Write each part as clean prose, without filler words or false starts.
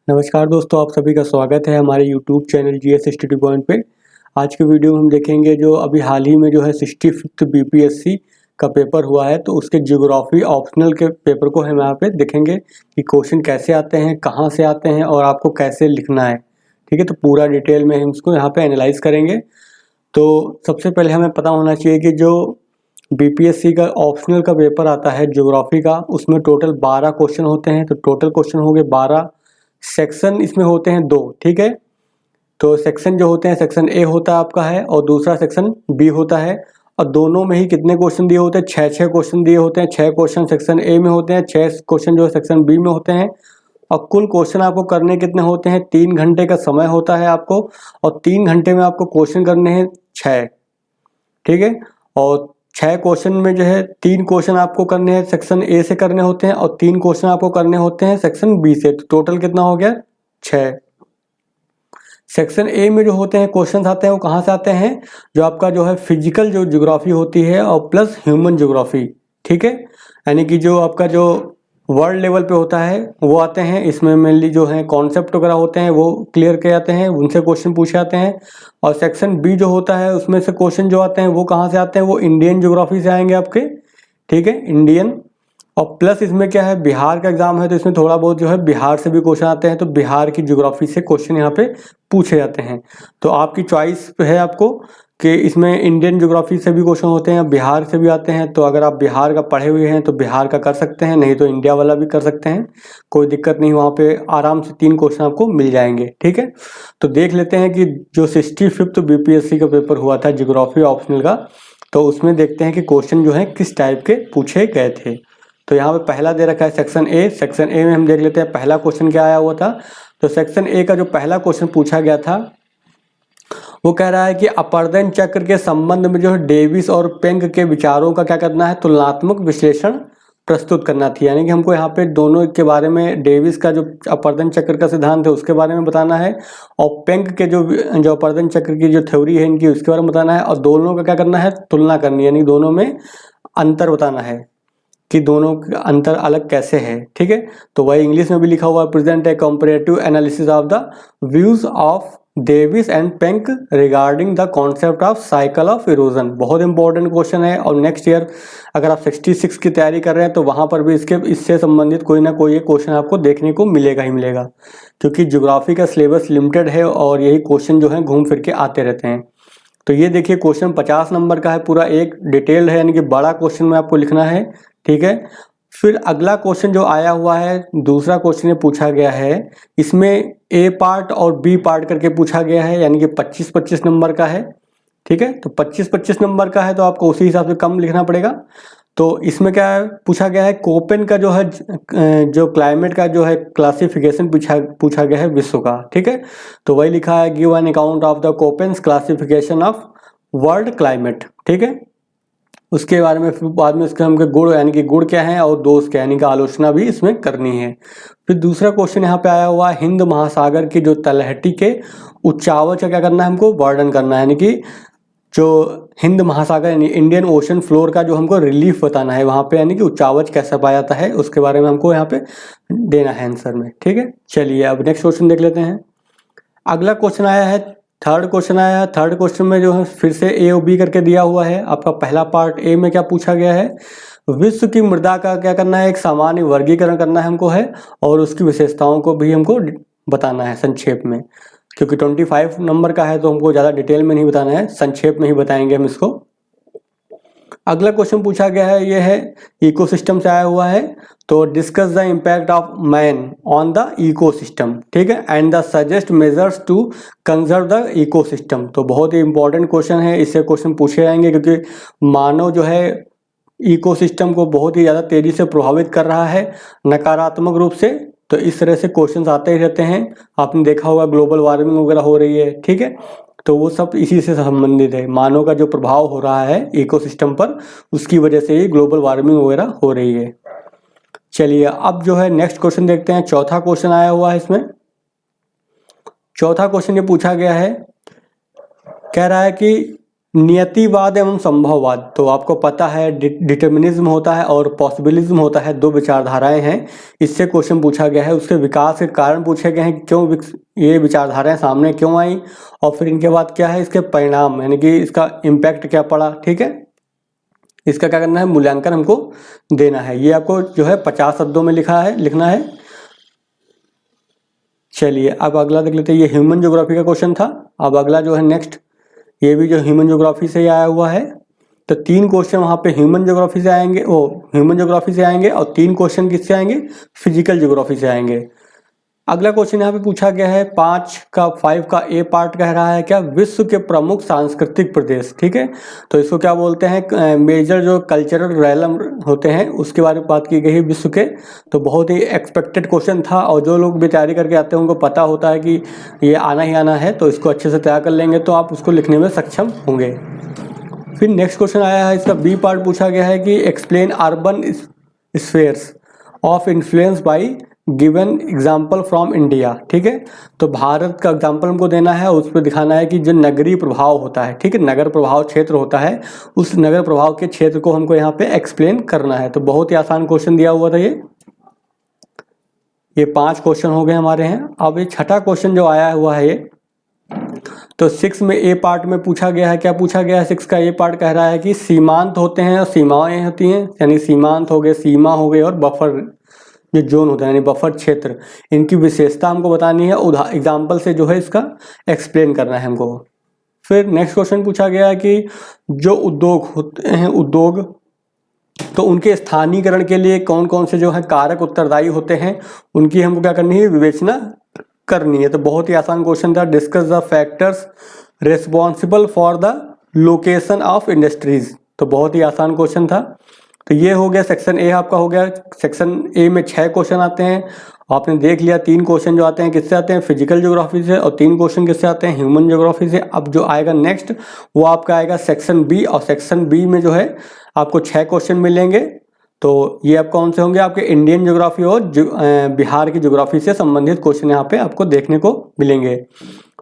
नमस्कार दोस्तों, आप सभी का स्वागत है हमारे YouTube channel GS study point पे। आज के वीडियो में हम देखेंगे जो अभी हाल ही में जो है 65th बीपीएससी का पेपर हुआ है, तो उसके ज्योग्राफी ऑप्शनल के पेपर को हम यहाँ पे देखेंगे कि क्वेश्चन कैसे आते हैं, कहाँ से आते हैं और आपको कैसे लिखना है। ठीक है, तो पूरा डिटेल में हम इसको यहाँ पे एनालाइज करेंगे। तो सबसे पहले हमें पता होना चाहिए कि जो बीपीएससी का ऑप्शनल का पेपर आता है ज्योग्राफी का, उसमें टोटल 12 क्वेश्चन होते हैं। तो टोटल क्वेश्चन हो गए 12। सेक्शन इसमें होते हैं 2। ठीक है, तो सेक्शन जो होते हैं, सेक्शन ए होता है आपका है और दूसरा सेक्शन बी होता है। और दोनों में ही कितने क्वेश्चन दिए होते हैं? 6 क्वेश्चन दिए होते हैं। 6 क्वेश्चन सेक्शन ए में होते हैं, 6 क्वेश्चन जो है सेक्शन बी में होते हैं। और कुल क्वेश्चन आपको करने कितने होते हैं? 3 घंटे का समय होता है आपको, और 3 घंटे में आपको क्वेश्चन करने हैं 6। ठीक है, और 6 क्वेश्चन में जो है 3 क्वेश्चन आपको करने हैं सेक्शन ए से करने होते हैं और 3 क्वेश्चन आपको करने होते हैं सेक्शन बी से। तो टोटल कितना हो गया? 6। सेक्शन ए में जो होते हैं क्वेश्चन आते हैं वो कहाँ से आते हैं? जो आपका जो है फिजिकल जो ज्योग्राफी होती है और प्लस ह्यूमन ज्योग्राफी। ठीक है, यानी कि जो आपका जो वर्ल्ड लेवल पे होता है वो आते हैं। इसमें मेनली जो है कॉन्सेप्ट वगैरह होते हैं वो क्लियर किए जाते हैं, उनसे क्वेश्चन पूछे जाते हैं। और सेक्शन बी जो होता है उसमें से क्वेश्चन जो आते हैं वो कहाँ से आते हैं? वो इंडियन ज्योग्राफी से आएंगे आपके। ठीक है, इंडियन। और प्लस इसमें क्या है, बिहार का एग्जाम है तो इसमें थोड़ा बहुत जो है बिहार से भी क्वेश्चन आते हैं, तो बिहार की ज्योग्राफी से क्वेश्चन यहाँ पे पूछे जाते हैं। तो आपकी चॉइस है आपको कि इसमें इंडियन ज्योग्राफी से भी क्वेश्चन होते हैं, बिहार से भी आते हैं। तो अगर आप बिहार का पढ़े हुए हैं तो बिहार का कर सकते हैं, नहीं तो इंडिया वाला भी कर सकते हैं, कोई दिक्कत नहीं। वहाँ पे आराम से 3 क्वेश्चन आपको मिल जाएंगे। ठीक है, तो देख लेते हैं कि जो 65th बीपीएससी का पेपर हुआ था ज्योग्राफी ऑप्शनल का, तो उसमें देखते हैं कि क्वेश्चन जो है किस टाइप के पूछे गए थे। तो यहाँ पे पहला दे रखा है सेक्शन ए। सेक्शन ए में हम देख लेते हैं पहला क्वेश्चन क्या आया हुआ था। तो सेक्शन ए का जो पहला क्वेश्चन पूछा गया था वो कह रहा है कि अपर्दन चक्र के संबंध में जो है डेविस और पेंग के विचारों का क्या करना है? तुलनात्मक विश्लेषण प्रस्तुत करना थी। यानी कि हमको यहाँ पे दोनों के बारे में, डेविस का जो अपर्दन चक्र का सिद्धांत है उसके बारे में बताना है, और पेंग के जो अपर्दन चक्र की जो थ्योरी है इनकी उसके बारे में बताना है, और दोनों का क्या करना है? तुलना करनी है, यानी दोनों में अंतर बताना है कि दोनों का अंतर अलग कैसे है। ठीक है, तो वही इंग्लिश में भी लिखा हुआ है, present A comparative analysis of the views of Davis and Penck regarding the concept of cycle of erosion. बहुत इंपॉर्टेंट क्वेश्चन है, और नेक्स्ट ईयर अगर आप 66 की तैयारी कर रहे हैं तो वहां पर भी इससे संबंधित कोई ना कोई क्वेश्चन आपको देखने को मिलेगा ही मिलेगा, क्योंकि ज्योग्राफी का सिलेबस लिमिटेड है और यही क्वेश्चन जो है घूम फिर के आते रहते हैं। तो ये देखिए क्वेश्चन 50 नंबर का है, पूरा एक डिटेल्ड है, यानी कि बड़ा क्वेश्चन में आपको लिखना है। ठीक है, फिर अगला क्वेश्चन जो आया हुआ है, दूसरा क्वेश्चन पूछा गया है, इसमें ए पार्ट और बी पार्ट करके पूछा गया है, यानी कि 25-25 नंबर का है। ठीक है, तो 25-25 नंबर का है तो आपको उसी हिसाब से कम लिखना पड़ेगा। तो इसमें क्या है, पूछा गया है कोपेन का जो है जो क्लाइमेट का जो है क्लासिफिकेशन पूछा गया है विश्व का। ठीक है, तो वही लिखा है, give an account of the Koppen's classification of world climate. ठीक है, उसके बारे में फिर बाद में उसके हमके गुण, यानी कि गुण क्या है और दोष क्या है, यानी कि आलोचना भी इसमें करनी है। फिर दूसरा क्वेश्चन यहाँ पे आया हुआ है, हिंद महासागर की जो तलहटी के उच्चावच का क्या करना है? हमको वर्णन करना है, यानी कि जो हिंद महासागर यानी इंडियन ओशन फ्लोर का जो हमको रिलीफ बताना है वहाँ पे, यानी कि उच्चावच कैसा पाया जाता है उसके बारे में हमको यहाँ पे देना है आंसर में। ठीक है, चलिए अब नेक्स्ट क्वेश्चन देख लेते हैं। अगला क्वेश्चन आया है, थर्ड क्वेश्चन आया है। थर्ड क्वेश्चन में जो है फिर से ए और बी करके दिया हुआ है। आपका पहला पार्ट ए में क्या पूछा गया है? विश्व की मृदा का क्या करना है? एक सामान्य वर्गीकरण करना है हमको है, और उसकी विशेषताओं को भी हमको बताना है संक्षेप में, क्योंकि 25 नंबर का है तो हमको ज़्यादा डिटेल में नहीं बताना है, संक्षेप में ही बताएंगे हम इसको। अगला क्वेश्चन पूछा गया है, ये है इकोसिस्टम से आया हुआ है। तो discuss the impact of man on the ecosystem. ठीक है, and the suggest measures to conserve the ecosystem. तो बहुत ही इंपॉर्टेंट क्वेश्चन है, इससे क्वेश्चन पूछे जाएंगे, क्योंकि मानव जो है इकोसिस्टम को बहुत ही ज़्यादा तेजी से प्रभावित कर रहा है नकारात्मक रूप से। तो इस तरह से क्वेश्चंस आते ही रहते हैं। आपने देखा होगा ग्लोबल वार्मिंग वगैरह हो रही है। ठीक है, तो वो सब इसी से संबंधित है, मानव का जो प्रभाव हो रहा है इकोसिस्टम पर, उसकी वजह से ही ग्लोबल वार्मिंग वगैरह हो रही है। चलिए अब जो है नेक्स्ट क्वेश्चन देखते हैं। चौथा क्वेश्चन आया हुआ है इसमें। चौथा क्वेश्चन ये पूछा गया है, कह रहा है कि नियतिवाद एवं संभववाद, तो आपको पता है डिटर्मिनिज्म होता है और पॉसिबिलिज्म होता है, दो विचारधाराएं हैं। इससे क्वेश्चन पूछा गया है, उसके विकास के कारण पूछे गए हैं, क्यों ये विचारधाराएं सामने क्यों आई, और फिर इनके बाद क्या है इसके परिणाम, यानी कि इसका इम्पैक्ट क्या पड़ा। ठीक है, इसका क्या करना है, मूल्यांकन हमको देना है। ये आपको जो है 50 शब्दों में लिखना है। चलिए अब अगला देख लेते हैं। ये ह्यूमन ज्योग्राफी का क्वेश्चन था। अब अगला जो है नेक्स्ट, ये भी जो ह्यूमन ज्योग्राफी से ही आया हुआ है। तो 3 क्वेश्चन वहाँ पे ह्यूमन ज्योग्राफी से आएंगे, ह्यूमन ज्योग्राफी से आएंगे, और 3 क्वेश्चन किससे आएंगे, फिजिकल ज्योग्राफी से आएंगे। अगला क्वेश्चन यहाँ पे पूछा गया है 5 का ए पार्ट कह रहा है क्या, विश्व के प्रमुख सांस्कृतिक प्रदेश। ठीक है, तो इसको क्या बोलते हैं, मेजर जो कल्चरल रैलम होते हैं उसके बारे में बात की गई है विश्व के। तो बहुत ही एक्सपेक्टेड क्वेश्चन था, और जो लोग भी तैयारी करके आते हैं उनको पता होता है कि ये आना ही आना है, तो इसको अच्छे से तैयार कर लेंगे तो आप उसको लिखने में सक्षम होंगे। फिर नेक्स्ट क्वेश्चन आया है, इसका बी पार्ट पूछा गया है कि explain urban spheres of influence by given example from India. ठीक है, तो भारत का एग्जाम्पल हमको देना है, उस पर दिखाना है कि जो नगरीय प्रभाव होता है, ठीक है, नगर प्रभाव क्षेत्र होता है, उस नगर प्रभाव के क्षेत्र को हमको यहाँ पे एक्सप्लेन करना है। तो बहुत ही आसान क्वेश्चन दिया हुआ था ये 5 क्वेश्चन हो गए हमारे हैं। अब ये छठा क्वेश्चन जो आया हुआ है ये, तो 6 में ए पार्ट में पूछा गया है, क्या पूछा गया है, 6 का ए पार्ट कह रहा है कि सीमांत होते हैं और सीमाएं होती हैं, यानी सीमांत हो गए, सीमा हो गए, और बफर जो जोन होता है यानी बफर क्षेत्र, इनकी विशेषता हमको बतानी है, एग्जाम्पल से जो है इसका एक्सप्लेन करना है हमको। फिर नेक्स्ट क्वेश्चन पूछा गया है कि जो उद्योग होते हैं, उद्योग, तो उनके स्थानीयकरण के लिए कौन कौन से जो है कारक उत्तरदायी होते हैं, उनकी हमको क्या करनी है, विवेचना करनी है। तो बहुत ही आसान क्वेश्चन था, discuss the factors responsible for the location of industries. तो बहुत ही आसान क्वेश्चन था। तो ये हो गया सेक्शन ए आपका हो गया। सेक्शन ए में 6 क्वेश्चन आते हैं, आपने देख लिया 3 क्वेश्चन जो आते हैं किससे आते हैं, फिजिकल ज्योग्राफी से, और 3 क्वेश्चन किससे आते हैं, ह्यूमन ज्योग्राफी से। अब जो आएगा नेक्स्ट वो आपका आएगा सेक्शन बी, और सेक्शन बी में जो है आपको 6 क्वेश्चन मिलेंगे। तो ये आप कौन से होंगे, आपके इंडियन ज्योग्राफी और बिहार की ज्योग्राफी से संबंधित क्वेश्चन यहाँ पे आपको देखने को मिलेंगे।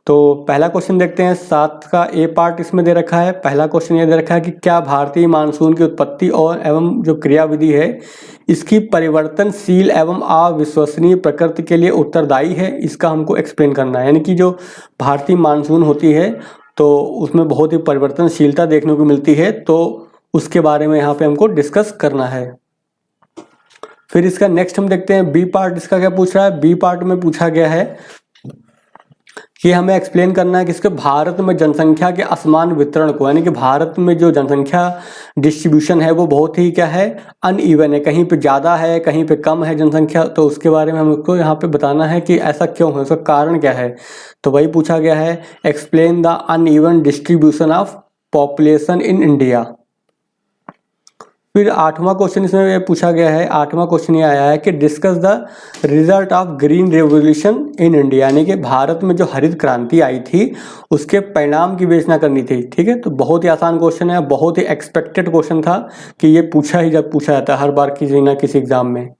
तो पहला क्वेश्चन देखते हैं, 7 का ए पार्ट इसमें दे रखा है। पहला क्वेश्चन ये दे रखा है कि क्या भारतीय मानसून की उत्पत्ति और एवं जो क्रियाविधि है इसकी परिवर्तनशील एवं अविश्वसनीय प्रकृति के लिए उत्तरदायी है, इसका हमको एक्सप्लेन करना है। यानी कि जो भारतीय मानसून होती है तो उसमें बहुत ही परिवर्तनशीलता देखने को मिलती है, तो उसके बारे में यहाँ पे हमको डिस्कस करना है। फिर इसका नेक्स्ट हम देखते हैं बी पार्ट, इसका क्या पूछ रहा है, बी पार्ट में पूछा गया है कि हमें एक्सप्लेन करना है कि इसके भारत में जनसंख्या के असमान वितरण को, यानी कि भारत में जो जनसंख्या डिस्ट्रीब्यूशन है वो बहुत ही क्या है, अनइवन है, कहीं पे ज़्यादा है कहीं पे कम है जनसंख्या। तो उसके बारे में हमको यहाँ पे बताना है कि ऐसा क्यों है, उसका कारण क्या है। तो वही पूछा गया है, explain the uneven distribution of population in India. फिर 8वां क्वेश्चन इसमें ये पूछा गया है, 8वां क्वेश्चन ये आया है कि discuss the result of green revolution in India, यानी कि भारत में जो हरित क्रांति आई थी उसके परिणाम की विवेचना करनी थी। ठीक है, तो बहुत ही आसान क्वेश्चन है, बहुत ही एक्सपेक्टेड क्वेश्चन था कि ये पूछा जाता है हर बार किसी ना किसी एग्जाम में।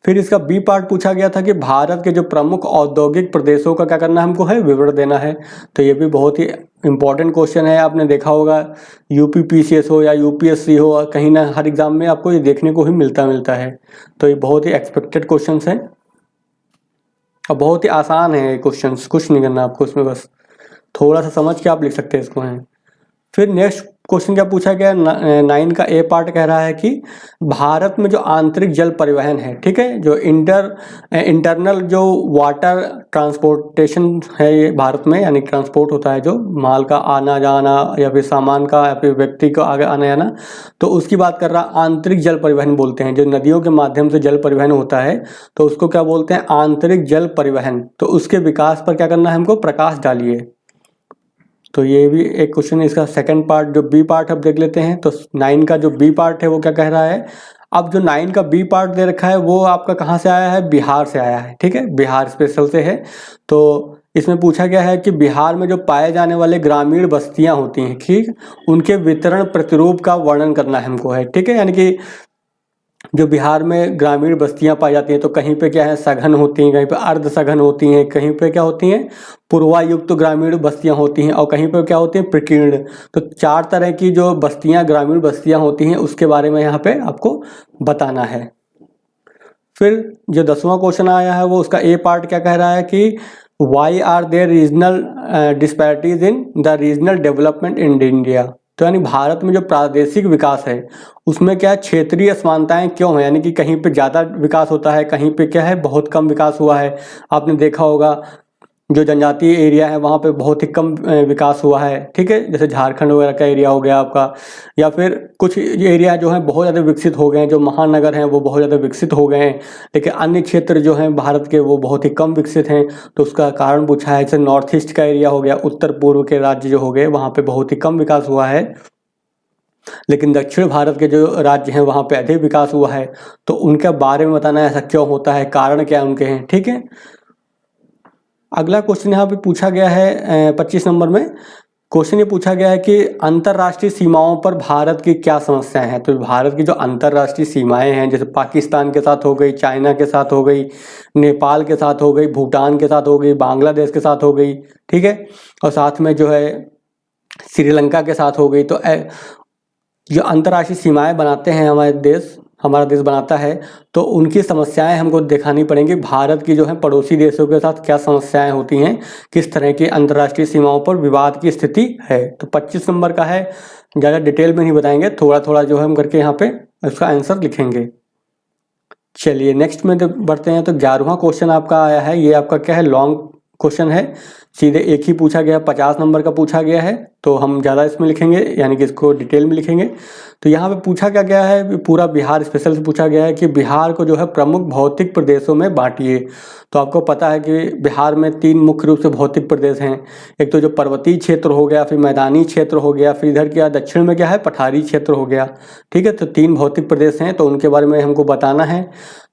फिर इसका बी पार्ट पूछा गया था कि भारत के जो प्रमुख औद्योगिक प्रदेशों का क्या करना हमको है, विवरण देना है। तो ये भी बहुत ही इंपॉर्टेंट क्वेश्चन है, आपने देखा होगा यूपी पीसीएस हो या यूपीएससी हो, कहीं ना हर एग्जाम में आपको ये देखने को ही मिलता है। तो ये बहुत ही एक्सपेक्टेड क्वेश्चन है और बहुत ही आसान है ये क्वेश्चन, कुछ नहीं करना आपको इसमें, बस थोड़ा सा समझ के आप लिख सकते हैं इसको हैं। फिर नेक्स्ट क्वेश्चन क्या पूछा गया, 9 का ए पार्ट कह रहा है कि भारत में जो आंतरिक जल परिवहन है, ठीक है, जो इंटरनल जो वाटर ट्रांसपोर्टेशन है ये भारत में, यानी ट्रांसपोर्ट होता है जो माल का आना जाना या फिर सामान का या फिर व्यक्ति का आगे आना जाना, तो उसकी बात कर रहा, आंतरिक जल परिवहन बोलते हैं। जो नदियों के माध्यम से जल परिवहन होता है तो उसको क्या बोलते हैं, आंतरिक जल परिवहन। तो उसके विकास पर क्या करना है हमको, प्रकाश डालिए। तो ये भी एक क्वेश्चन है। इसका सेकंड पार्ट जो बी पार्ट अब देख लेते हैं। तो 9 का जो बी पार्ट है वो क्या कह रहा है, अब जो 9 का बी पार्ट दे रखा है वो आपका कहाँ से आया है, बिहार से आया है। ठीक है, बिहार स्पेशल से है। तो इसमें पूछा गया है कि बिहार में जो पाए जाने वाले ग्रामीण बस्तियां होती हैं, ठीक, उनके वितरण प्रतिरूप का वर्णन करना है हमको है। ठीक है, यानी कि जो बिहार में ग्रामीण बस्तियां पाई जाती हैं तो कहीं पे क्या है सघन होती हैं, कहीं पे अर्ध सघन होती हैं, कहीं पे क्या होती हैं पूर्वायुक्त ग्रामीण बस्तियां होती हैं और कहीं पे क्या होती हैं प्रकीर्ण। तो 4 तरह की जो बस्तियां ग्रामीण बस्तियां होती हैं उसके बारे में यहाँ पे आपको बताना है। फिर जो 10वां क्वेश्चन आया है वो उसका ए पार्ट क्या कह रहा है कि why are there regional disparities in the regional development in India. तो यानी भारत में जो प्रादेशिक विकास है उसमें क्या क्षेत्रीय असमानताएं क्यों है, यानी कि कहीं पे ज़्यादा विकास होता है, कहीं पे क्या है बहुत कम विकास हुआ है। आपने देखा होगा जो जनजातीय एरिया है वहाँ पे बहुत ही कम विकास हुआ है, ठीक है, जैसे झारखंड वगैरह का एरिया हो गया आपका, या फिर कुछ एरिया जो है बहुत ज़्यादा विकसित हो गए हैं, जो महानगर हैं वो बहुत ज़्यादा विकसित हो गए हैं, लेकिन अन्य क्षेत्र जो हैं भारत के वो बहुत ही कम विकसित हैं। तो उसका कारण पूछा है, जैसे नॉर्थ ईस्ट का एरिया हो गया, उत्तर पूर्व के राज्य जो हो गए वहाँ पे बहुत ही कम विकास हुआ है, लेकिन दक्षिण भारत के जो राज्य हैं वहाँ पे अधिक विकास हुआ है। तो उनके बारे में बताना है ऐसा क्यों होता है, कारण क्या उनके हैं, ठीक है। अगला क्वेश्चन यहाँ पे पूछा गया है 25 नंबर में क्वेश्चन ये पूछा गया है कि अंतर्राष्ट्रीय सीमाओं पर भारत की क्या समस्याएं हैं। तो भारत की जो अंतर्राष्ट्रीय सीमाएं हैं जैसे पाकिस्तान के साथ हो गई, चाइना के साथ हो गई, नेपाल के साथ हो गई, भूटान के साथ हो गई, बांग्लादेश के साथ हो गई, ठीक है, और साथ में जो है श्रीलंका के साथ हो गई। तो जो अंतर्राष्ट्रीय सीमाएं बनाते हैं हमारा देश बनाता है, तो उनकी समस्याएं हमको दिखानी पड़ेंगी। भारत की जो है पड़ोसी देशों के साथ क्या समस्याएं होती हैं, किस तरह की अंतर्राष्ट्रीय सीमाओं पर विवाद की स्थिति है। तो 25 नंबर का है, ज़्यादा डिटेल में नहीं बताएंगे, थोड़ा थोड़ा जो है हम करके यहाँ पे उसका आंसर लिखेंगे। चलिए नेक्स्ट में बढ़ते हैं। तो 11वां क्वेश्चन आपका आया है, ये आपका क्या है लॉन्ग क्वेश्चन है, सीधे एक ही पूछा गया, 50 नंबर का पूछा गया है, तो हम ज़्यादा इसमें लिखेंगे, यानी कि इसको डिटेल में लिखेंगे। तो यहाँ पे पूछा क्या गया है, पूरा बिहार स्पेशल से पूछा गया है कि बिहार को जो है प्रमुख भौतिक प्रदेशों में बांटिए। तो आपको पता है कि बिहार में 3 मुख्य रूप से भौतिक प्रदेश हैं, एक तो जो पर्वतीय क्षेत्र हो गया, फिर मैदानी क्षेत्र हो गया, फिर इधर क्या दक्षिण में क्या है पठारी क्षेत्र हो गया, ठीक है। तो 3 भौतिक प्रदेश हैं, तो उनके बारे में हमको बताना है,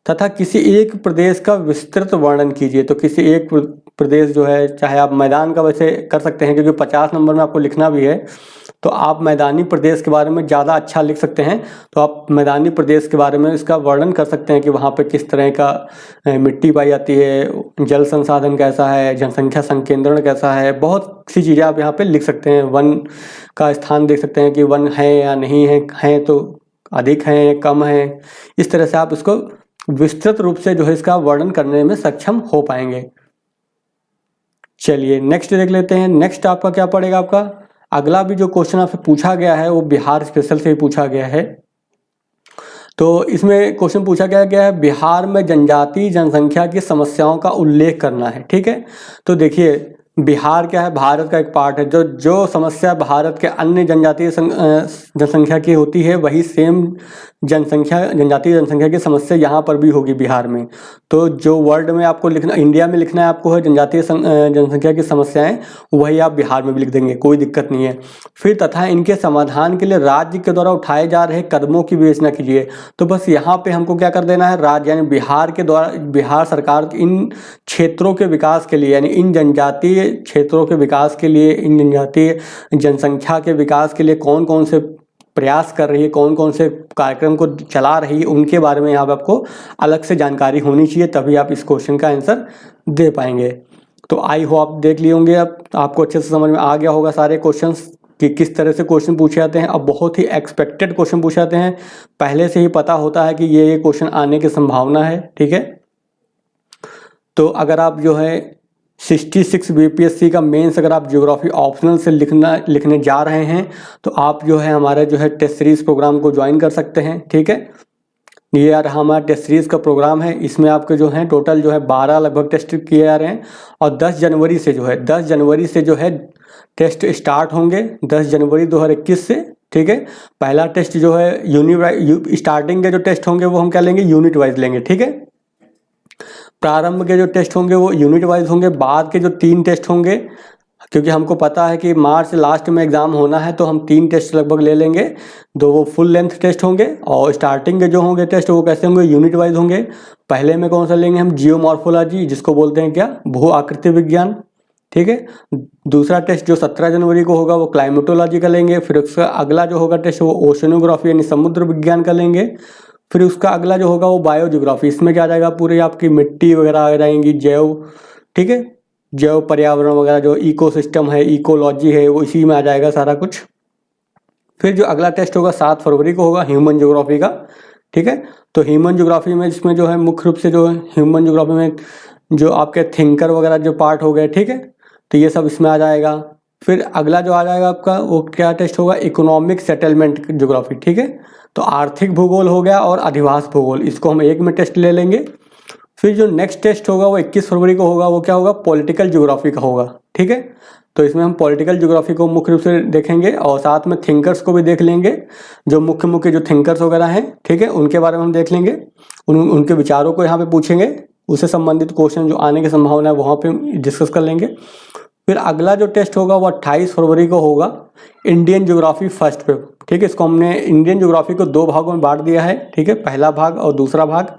तथा किसी एक प्रदेश का विस्तृत वर्णन कीजिए। तो किसी एक प्रदेश जो है, चाहे आप मैदान का वैसे कर सकते हैं क्योंकि 50 नंबर में आपको लिखना भी है, तो आप मैदानी प्रदेश के बारे में ज़्यादा अच्छा लिख सकते हैं। तो आप मैदानी प्रदेश के बारे में इसका वर्णन कर सकते हैं कि वहाँ पे किस तरह का मिट्टी पाई जाती है, जल संसाधन कैसा है, जनसंख्या संकेंद्रण कैसा है, बहुत सी चीज़ें आप यहाँ पे लिख सकते हैं। वन का स्थान देख सकते हैं कि वन है या नहीं है, हैं तो अधिक हैं कम है, इस तरह से आप इसको विस्तृत रूप से जो है इसका वर्णन करने में सक्षम हो पाएंगे। चलिए नेक्स्ट देख लेते हैं। नेक्स्ट आपका क्या पड़ेगा, आपका अगला भी जो क्वेश्चन आपसे पूछा गया है वो बिहार स्पेशल से ही पूछा गया है। तो इसमें क्वेश्चन पूछा गया है बिहार में जनजातीय जनसंख्या की समस्याओं का उल्लेख करना है, ठीक है। तो देखिए बिहार क्या है, भारत का एक पार्ट है, जो समस्या भारत के अन्य जनजातीय जनसंख्या की होती है वही सेम जनजातीय जनसंख्या की समस्या यहाँ पर भी होगी बिहार में। तो जो वर्ल्ड में आपको लिखना, इंडिया में लिखना है आपको है जनजातीय जनसंख्या की समस्याएं, वही आप बिहार में भी लिख देंगे, कोई दिक्कत नहीं है। फिर तथा इनके समाधान के लिए राज्य के द्वारा उठाए जा रहे कदमों की विवेचना कीजिए। तो बस यहाँ पे हमको क्या कर देना है, राज्य यानी बिहार के द्वारा, बिहार सरकार इन क्षेत्रों के विकास के लिए, यानी इन जनजातीय क्षेत्रों के विकास के लिए, इन जनजातीय जनसंख्या के विकास के लिए कौन कौन से प्रयास कर रही है, कौन कौन से कार्यक्रम को चला रही है, उनके बारे में यहाँ पे आपको अलग से जानकारी होनी चाहिए, तभी आप इस क्वेश्चन का आंसर दे पाएंगे। तो आई होप आप देख लिए होंगे, अब आपको अच्छे से समझ में आ गया होगा सारे क्वेश्चंस कि किस तरह से क्वेश्चन पूछे जाते हैं। अब बहुत ही एक्सपेक्टेड क्वेश्चन पूछे जाते हैं, पहले से ही पता होता है कि ये क्वेश्चन आने की संभावना है, ठीक है। तो अगर आप जो है 66 बीपीएससी का मेंस अगर आप ज्योग्राफी ऑप्शनल से लिखने जा रहे हैं तो आप जो है हमारे जो है टेस्ट सीरीज प्रोग्राम को ज्वाइन कर सकते हैं, ठीक है। ये यार हमारा टेस्ट सीरीज का प्रोग्राम है, इसमें आपके जो है टोटल जो है 12 लगभग टेस्ट किए जा रहे हैं, और 10 जनवरी से जो है टेस्ट स्टार्ट होंगे, 10 जनवरी 2021 से, ठीक है। पहला टेस्ट जो है स्टार्टिंग के जो टेस्ट होंगे वो हम क्या लेंगे, यूनिट वाइज लेंगे, ठीक है। प्रारंभ के जो टेस्ट होंगे वो यूनिट वाइज होंगे, बाद के जो 3 टेस्ट होंगे, क्योंकि हमको पता है कि मार्च लास्ट में एग्ज़ाम होना है तो हम 3 टेस्ट लगभग ले लेंगे, 2 वो फुल लेंथ टेस्ट होंगे, और स्टार्टिंग के जो होंगे टेस्ट वो कैसे होंगे, यूनिट वाइज होंगे। पहले में कौन सा लेंगे हम, जियोमॉर्फोलॉजी, जिसको बोलते हैं क्या, भू आकृति विज्ञान, ठीक है। दूसरा टेस्ट जो 17 जनवरी को होगा वो क्लाइमेटोलॉजी का लेंगे। फिर उसका अगला जो होगा टेस्ट वो ओशनोग्राफी यानी समुद्र विज्ञान का लेंगे। फिर उसका अगला जो होगा वो बायो ज्योग्राफी, इसमें क्या आ जाएगा, पूरी आपकी मिट्टी वगैरह आ जाएंगी, जैव, ठीक है, जैव पर्यावरण वगैरह, जो इकोसिस्टम है, इकोलॉजी है, वो इसी में आ जाएगा सारा कुछ। फिर जो अगला टेस्ट होगा 7 फरवरी को होगा ह्यूमन ज्योग्राफी का, ठीक है। तो ह्यूमन ज्योग्राफी में जिसमें जो है मुख्य रूप से जो है ह्यूमन ज्योग्राफी में जो आपके थिंकर वगैरह जो पार्ट हो गए, ठीक है, तो ये सब इसमें आ जाएगा। फिर अगला जो आ जाएगा आपका वो क्या टेस्ट होगा, इकोनॉमिक सेटलमेंट ज्योग्राफी, ठीक है। तो आर्थिक भूगोल हो गया और अधिवास भूगोल, इसको हम एक में टेस्ट ले लेंगे। फिर जो नेक्स्ट टेस्ट होगा वो 21 फरवरी को होगा, वो क्या होगा, पॉलिटिकल ज्योग्राफी का होगा, ठीक है। तो इसमें हम पॉलिटिकल ज्योग्राफी को मुख्य रूप से देखेंगे और साथ में थिंकर्स को भी देख लेंगे, जो मुख्य मुख्य जो थिंकर्स वगैरह हैं, ठीक है, उनके बारे में हम देख लेंगे, उनके विचारों को यहाँ पे पूछेंगे, उससे संबंधित क्वेश्चन जो आने की संभावना है वहाँ पे डिस्कस कर लेंगे। फिर अगला जो टेस्ट होगा वो 28 फरवरी को होगा इंडियन ज्योग्राफी फर्स्ट पे, ठीक है। इसको हमने इंडियन ज्योग्राफी को 2 भागों में बांट दिया है, ठीक है, पहला भाग और दूसरा भाग।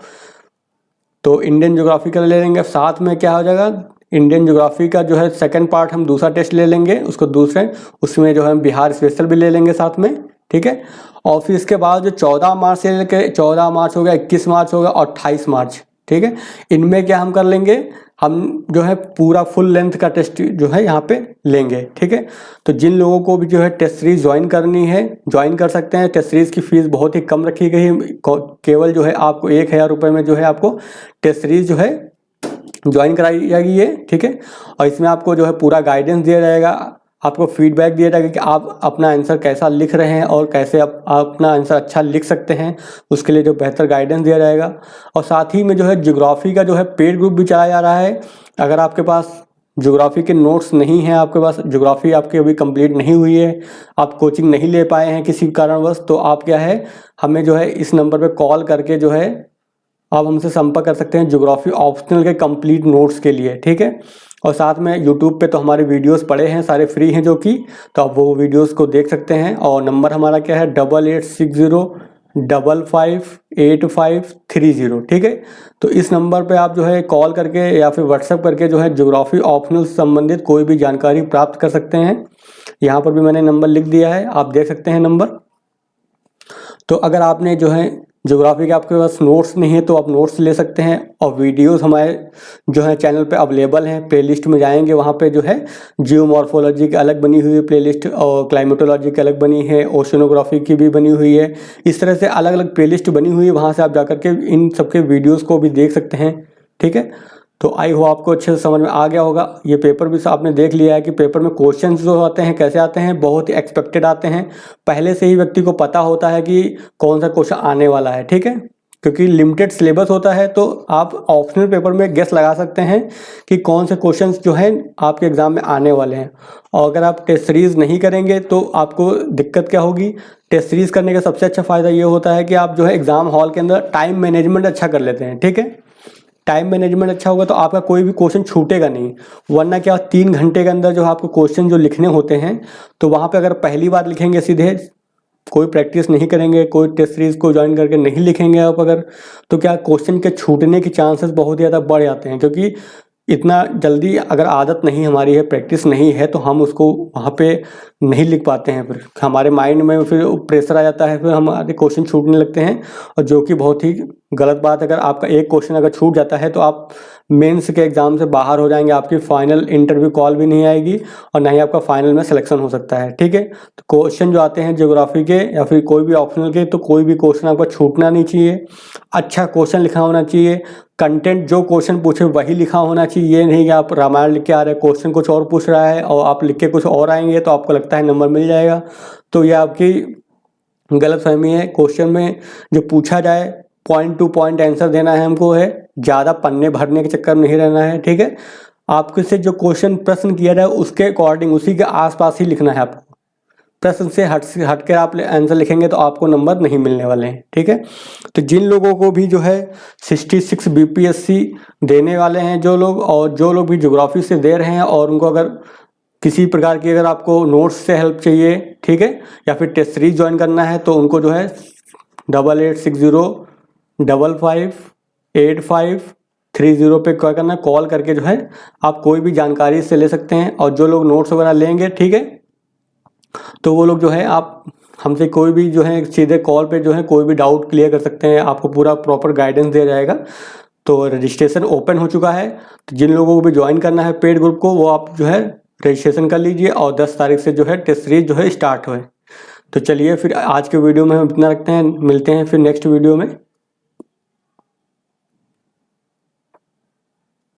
तो इंडियन ज्योग्राफी का ले लेंगे, साथ में क्या हो जाएगा, इंडियन ज्योग्राफी का जो है सेकंड पार्ट हम दूसरा टेस्ट ले लेंगे, उसको दूसरे उसमें जो है बिहार स्पेशल भी ले लेंगे साथ में, ठीक है। और फिर इसके बाद जो 14 मार्च से लेकर 14 मार्च हो गया, 21 मार्च हो गया और 28 मार्च, ठीक है, इनमें क्या हम कर लेंगे, हम जो है पूरा फुल लेंथ का टेस्ट जो है यहाँ पे लेंगे, ठीक है। तो जिन लोगों को भी जो है टेस्ट सीरीज ज्वाइन करनी है ज्वाइन कर सकते हैं। टेस्ट सीरीज की फीस बहुत ही कम रखी गई है, केवल जो है आपको 1000 रुपये में जो है आपको टेस्ट सीरीज जो है ज्वाइन कराई जाएगी ये, ठीक है। और इसमें आपको जो है पूरा गाइडेंस दिया जाएगा, आपको फीडबैक दिया जाएगा कि आप अपना आंसर कैसा लिख रहे हैं और कैसे आप अपना आंसर अच्छा लिख सकते हैं, उसके लिए जो बेहतर गाइडेंस दिया जाएगा। और साथ ही में जो है ज्योग्राफी का जो है पेड ग्रुप भी चलाया जा रहा है। अगर आपके पास ज्योग्राफी के नोट्स नहीं हैं, आपके पास ज्योग्राफी आपकी अभी कंप्लीट नहीं हुई है, आप कोचिंग नहीं ले पाए हैं किसी कारणवश, तो आप क्या है, हमें जो है इस नंबर पर कॉल करके जो है आप हमसे संपर्क कर सकते हैं ज्योग्राफी ऑप्शनल के कंप्लीट नोट्स के लिए, ठीक है। और साथ में यूट्यूब पे तो हमारे वीडियोस पड़े हैं, सारे फ्री हैं जो कि, तो आप वो वीडियोस को देख सकते हैं। और नंबर हमारा क्या है 8860558530, ठीक है। तो इस नंबर पे आप जो है कॉल करके या फिर व्हाट्सएप करके जो है ज्योग्राफी ऑप्शनल संबंधित कोई भी जानकारी प्राप्त कर सकते हैं। यहाँ पर भी मैंने नंबर लिख दिया है, आप देख सकते हैं नंबर। तो अगर आपने जो है ज्योग्राफी के आपके पास नोट्स नहीं है तो आप नोट्स ले सकते हैं, और वीडियोस हमारे जो है चैनल पे अवेलेबल हैं। प्लेलिस्ट में जाएंगे, वहाँ पे जो है जियोमॉर्फोलॉजी की अलग बनी हुई है प्लेलिस्ट, और क्लाइमेटोलॉजी की अलग बनी है, ओशनोग्राफी की भी बनी हुई है। इस तरह से अलग अलग प्लेलिस्ट बनी हुई है, वहाँ से आप जाकर के इन सबके वीडियोज़ को भी देख सकते हैं, ठीक है। तो आई हो आपको अच्छे से समझ में आ गया होगा। ये पेपर भी आपने देख लिया है कि पेपर में क्वेश्चन जो आते हैं कैसे आते हैं, बहुत ही एक्सपेक्टेड आते हैं। पहले से ही व्यक्ति को पता होता है कि कौन सा क्वेश्चन आने वाला है, ठीक है, क्योंकि लिमिटेड सिलेबस होता है। तो आप ऑप्शनल पेपर में गेस लगा सकते हैं कि कौन से क्वेश्चंस जो हैं आपके एग्जाम में आने वाले हैं। और अगर आप टेस्ट सीरीज नहीं करेंगे तो आपको दिक्कत क्या होगी, टेस्ट सीरीज करने का सबसे अच्छा फ़ायदा ये होता है कि आप जो है एग्ज़ाम हॉल के अंदर टाइम मैनेजमेंट अच्छा कर लेते हैं, ठीक है। टाइम मैनेजमेंट अच्छा होगा तो आपका कोई भी क्वेश्चन छूटेगा नहीं, वरना क्या 3 घंटे के अंदर जो आपको क्वेश्चन जो लिखने होते हैं, तो वहाँ पे अगर पहली बार लिखेंगे सीधे, कोई प्रैक्टिस नहीं करेंगे, कोई टेस्ट सीरीज को ज्वाइन करके नहीं लिखेंगे आप अगर, तो क्या क्वेश्चन के छूटने के चांसेस बहुत ज़्यादा बढ़ जाते हैं। क्योंकि इतना जल्दी अगर आदत नहीं हमारी है, प्रैक्टिस नहीं है, तो हम उसको वहाँ पे नहीं लिख पाते हैं, फिर हमारे माइंड में फिर प्रेशर आ जाता है, फिर हमारे क्वेश्चन छूटने लगते हैं, और जो कि बहुत ही गलत बात है। अगर आपका एक क्वेश्चन अगर छूट जाता है तो आप मेंस के एग्ज़ाम से बाहर हो जाएंगे, आपकी फाइनल इंटरव्यू कॉल भी नहीं आएगी और ना ही आपका फाइनल में सिलेक्शन हो सकता है, ठीक है। तो क्वेश्चन जो आते हैं ज्योग्राफी के या फिर कोई भी ऑप्शनल के, तो कोई भी क्वेश्चन आपका छूटना नहीं चाहिए, अच्छा क्वेश्चन लिखा होना चाहिए, कंटेंट जो क्वेश्चन पूछे वही लिखा होना चाहिए। ये नहीं कि आप रामायण लिख के आ रहे हैं, क्वेश्चन कुछ और पूछ रहा है और आप लिख के कुछ और आएंगे तो आपको लगता है नंबर मिल जाएगा, तो ये आपकी गलतफहमी है। क्वेश्चन में जो पूछा जाए पॉइंट टू पॉइंट आंसर देना है हमको, है ज़्यादा पन्ने भरने के चक्कर में नहीं रहना है, ठीक है। आपके से जो क्वेश्चन प्रश्न किया जाए उसके अकॉर्डिंग, उसी के आसपास ही लिखना है आपको। प्रश्न से हट कर आप आंसर लिखेंगे तो आपको नंबर नहीं मिलने वाले हैं, ठीक है। तो जिन लोगों को भी जो है 66 बीपीएससी देने वाले हैं जो लोग, और जो लोग भी ज्योग्राफी से दे रहे हैं, और उनको अगर किसी प्रकार की अगर आपको नोट्स से हेल्प चाहिए, ठीक है, या फिर टेस्ट सीरीज ज्वाइन करना है, तो उनको जो है 8860558530 पे क्या करना है, कॉल करके जो है आप कोई भी जानकारी इससे ले सकते हैं। और जो लोग नोट्स वगैरह लेंगे, ठीक है, तो वो लोग जो है आप हमसे कोई भी जो है सीधे कॉल पे जो है कोई भी डाउट क्लियर कर सकते हैं, आपको पूरा प्रॉपर गाइडेंस दिया जाएगा। तो रजिस्ट्रेशन ओपन हो चुका है, तो जिन लोगों को भी ज्वाइन करना है पेड ग्रुप को वो आप जो है रजिस्ट्रेशन कर लीजिए और 10 तारीख से जो है टेस्ट सीरीज जो है स्टार्ट हुए। तो चलिए फिर आज के वीडियो में हम इतना रखते हैं, मिलते हैं फिर नेक्स्ट वीडियो में।